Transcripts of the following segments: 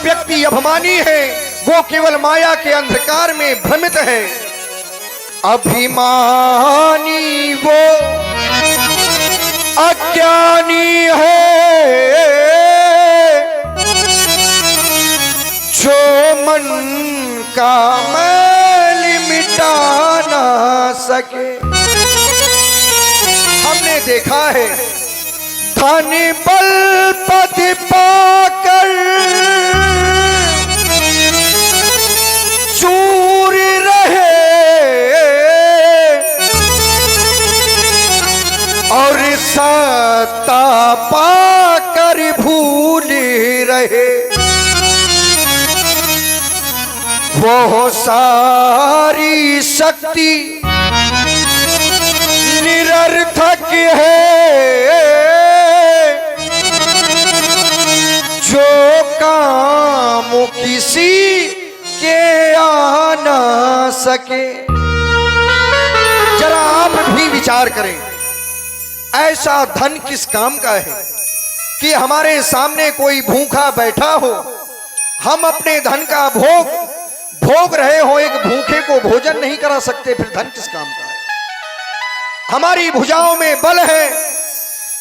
व्यक्ति अभिमानी है वो केवल माया के अंधकार में भ्रमित है। अभिमानी वो अज्ञानी है जो मन का मैल मिटा ना सके। हमने देखा है धन बल पद पाकर चूर रहे और सत्ता पाकर भूल रहे। वो सारी शक्ति निरर्थक है जो काम किसी के आ ना सके। जरा आप भी विचार करें, ऐसा धन किस काम का है कि हमारे सामने कोई भूखा बैठा हो, हम अपने धन का भोग रहे हो, एक भूखे को भोजन नहीं करा सकते, फिर धन किस काम का है। हमारी भुजाओं में बल है,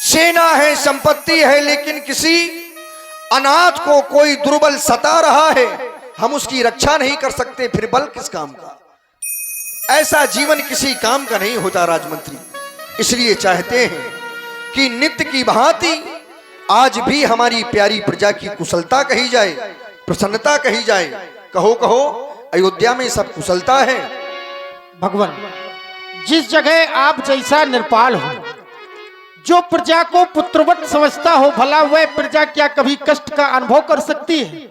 सेना है, संपत्ति है, लेकिन किसी अनाथ को कोई दुर्बल सता रहा है, हम उसकी रक्षा नहीं कर सकते, फिर बल किस काम का। ऐसा जीवन किसी काम का नहीं होता राजमंत्री। इसलिए चाहते हैं कि नित्य की भांति आज भी हमारी प्यारी प्रजा की कुशलता कही जाए, प्रसन्नता कही जाए। कहो कहो अयोध्या में सब कुशलता है। भगवान, जिस जगह आप जैसा निर्पाल हो, जो प्रजा को पुत्रवत समझता हो, भला वह प्रजा क्या कभी कष्ट का अनुभव कर सकती है?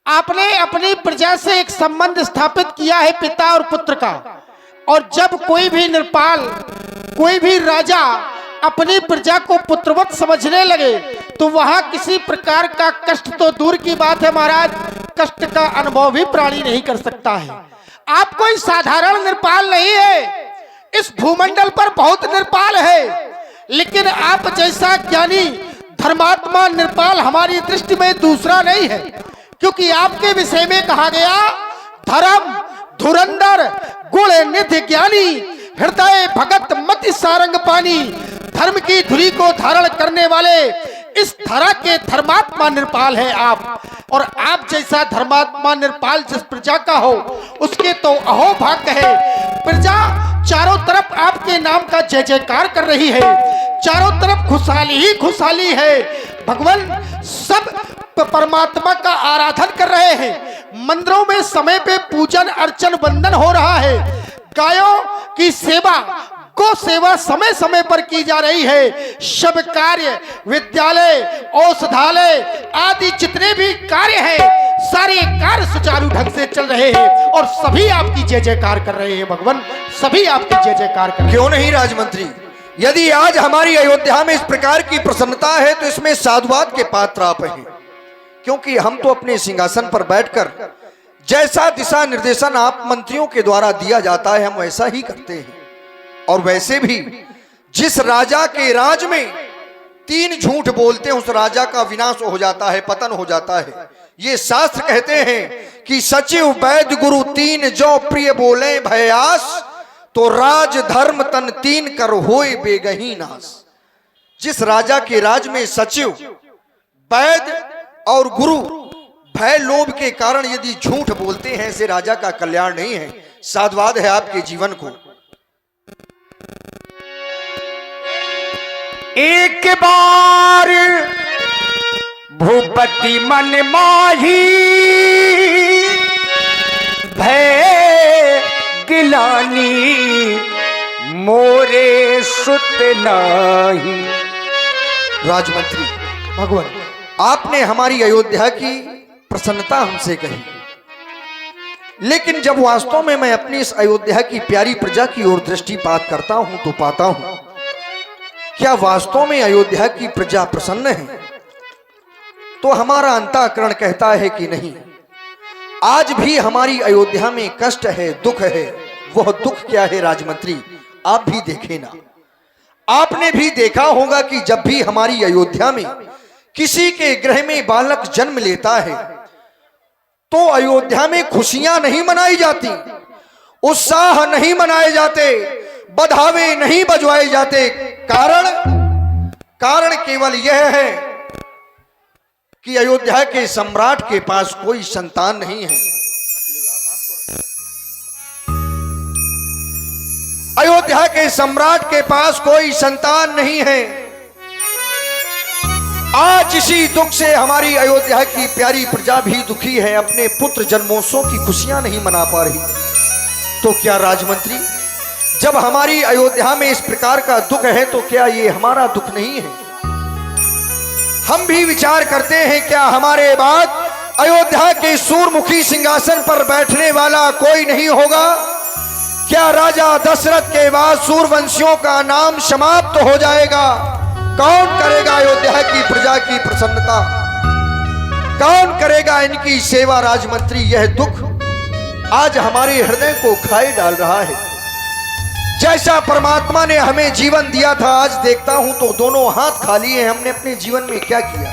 आपने अपनी प्रजा से एक संबंध स्थापित किया है पिता और पुत्र का, और जब कोई भी निर्पाल, कोई भी राजा अपनी प्रजा को पुत्रवत समझने लगे तो वहां किसी प्रकार का कष्ट तो दूर की बात है महाराज, कष्ट का अनुभव भी प्राणी नहीं कर सकता है। आप कोई साधारण निर्पाल नहीं है, इस भूमंडल पर बहुत निर्पाल है, लेकिन आप जैसा ज्ञानी धर्मात्मा निर्पाल हमारी दृष्टि में दूसरा नहीं है। क्योंकि आपके विषय में कहा गया, धर्म धुरंधर गुण निधि ज्ञानी, हृदय भगत मति सारंग पानी। धर्म की धुरी को धारण करने वाले इस धरा के धर्मात्मा निर्पाल है आप। और आप जैसा धर्मात्मा निर्पाल जिस प्रजा का हो, उसके तो अहो भाग्य है। प्रजा चारों तरफ आपके नाम का जय जयकार कर रही है, चारों तरफ खुशहाली ही खुशहाली है। भगवान सब परमात्मा का आराधन कर रहे हैं, मंदिरों में समय पे पूजन अर्चन वंदन हो रहा है, गायों की सेवा गौ सेवा समय समय पर की जा रही है। सब कार्य, विद्यालय, औषधालय आदि जितने भी कार्य हैं, सारे कार्य सुचारू ढंग से चल रहे हैं और सभी आपकी जय जयकार कर रहे हैं। भगवान, सभी आपकी जय जयकार कर रहे हैं। क्यों नहीं राजमंत्री, यदि आज हमारी अयोध्या में इस प्रकार की प्रसन्नता है तो इसमें साधुवाद के पात्र आप हैं। क्योंकि हम तो अपने सिंहासन पर बैठकर जैसा दिशा निर्देशन आप मंत्रियों के द्वारा दिया जाता है हम वैसा ही करते हैं। और वैसे भी जिस राजा के राज में 3 झूठ बोलते हैं उस राजा का विनाश हो जाता है, पतन हो जाता है। ये शास्त्र कहते हैं कि सचिव वैद्य गुरु 3 जो प्रिय बोले भयास, तो राज धर्म तन 3 कर होए बेगही नाश। जिस राजा के राज में सचिव वैद्य और गुरु भय लोभ के कारण यदि झूठ बोलते हैं, ऐसे राजा का कल्याण नहीं है। साधुवाद है आपके जीवन को। एक बार भूपति मन माही, भय गिलानी मोरे सुत नाही। राजमंत्री, भगवान, आपने हमारी अयोध्या की प्रसन्नता हमसे कही, लेकिन जब वास्तव में मैं अपनी इस अयोध्या की प्यारी प्रजा की ओर दृष्टिपात करता हूं तो पाता हूं, क्या वास्तव में अयोध्या की प्रजा प्रसन्न है? तो हमारा अंतःकरण कहता है कि नहीं। आज भी हमारी अयोध्या में कष्ट है, दुख है। वह दुख क्या है राजमंत्री, आप भी देखें ना। आपने भी देखा होगा कि जब भी हमारी अयोध्या में किसी के गृह में बालक जन्म लेता है तो अयोध्या में खुशियां नहीं मनाई जाती, उत्साह नहीं मनाए जाते, बधावे नहीं बजवाए जाते। कारण केवल यह है कि अयोध्या के सम्राट के पास कोई संतान नहीं है। अयोध्या के सम्राट के पास कोई संतान नहीं है। आज इसी दुख से हमारी अयोध्या की प्यारी प्रजा भी दुखी है, अपने पुत्र जन्मोत्सव की खुशियां नहीं मना पा रही। तो क्या राजमंत्री, जब हमारी अयोध्या में इस प्रकार का दुख है तो क्या ये हमारा दुख नहीं है? हम भी विचार करते हैं, क्या हमारे बाद अयोध्या के सूरमुखी सिंहासन पर बैठने वाला कोई नहीं होगा? क्या राजा दशरथ के बाद सूरवंशियों का नाम समाप्त हो जाएगा? कौन करेगा अयोध्या की प्रजा की प्रसन्नता? कौन करेगा इनकी सेवा? राजमंत्री, यह दुख आज हमारे हृदय को खाए डाल रहा है। जैसा परमात्मा ने हमें जीवन दिया था, आज देखता हूं तो दोनों हाथ खाली हैं। हमने अपने जीवन में क्या किया?